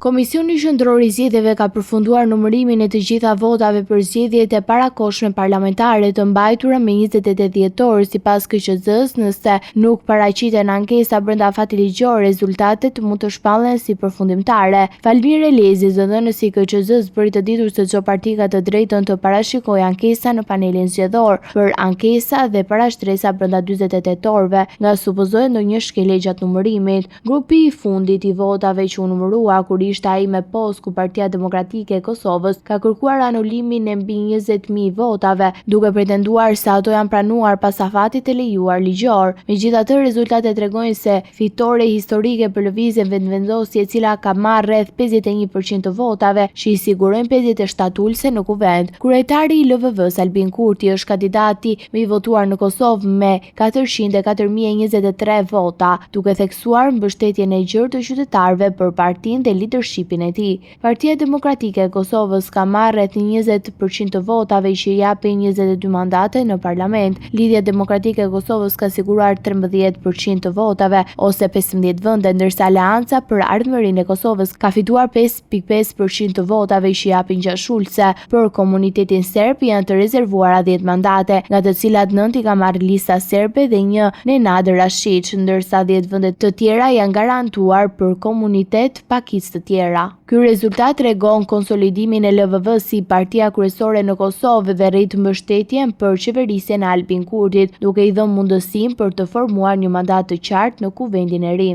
Komisioni Qendror i Zgjedhjeve ka përfunduar numërimin e të gjitha votave për zgjedhjet e parakohshme parlamentare të mbajtura me 28 dhjetor, sipas KQZ-s, nëse nuk paraqiten ankesa brenda fatit ligjor, rezultatet mund të shpallen si përfundimtare. Falmir Elezi, zëdhënësi i KQZ-s, bëri të ditur se çdo parti ka të drejtën të parashikojë ankesa në panelin zgjedhor për ankesa dhe parashtresa brenda 48 orëve nga supozohet ndonjë shkelje gjatë numërimit. Grupi i fundit i votave që u numërua kur ishte ai me postë ku Partia Demokratike e Kosovës ka kërkuar anulimin e mbi 20.000 votave, duke pretenduar se ato janë pranuar pas afatit të lejuar ligjor. Megjithatë, rezultatet tregojnë se fitore historike për lëvizjen vendvendosje, e cila ka marrë rreth 51% të votave, që i sigurojnë 57 ulëse në kuvend. Kryetari i LVV-s Albin Kurti është kandidati më i votuar në Kosovë me 404.023 vota, duke theksuar mbështetjen e gjerë të qytetarëve për partinë dhe leadershipin e tij. Partia Demokratike e Kosovës ka marrë rreth 20% të votave, që japin 22 mandate në parlament. Lidhja Demokratike e Kosovës ka siguruar 13% të votave ose 15 vende, ndërsa Aleanca për Ardhmërinë e Kosovës ka fituar 5.5% të votave, që japin 6 ulëse. Për komunitetin serb janë të rezervuara 10 mandate, nga të cilat 9 i ka marrë lista serbe dhe 1 Nenad Rashić, ndërsa 10 vende të tjera janë garantuar për komunitet pakicë të tjera. Ky rezultat tregon konsolidimin e LVV si partia kryesore në Kosovë dhe rrit mbështetjen për qeverisjen e Albin Kurtit, duke i dhënë mundësinë për të formuar një mandat të qartë në kuvendin e ri.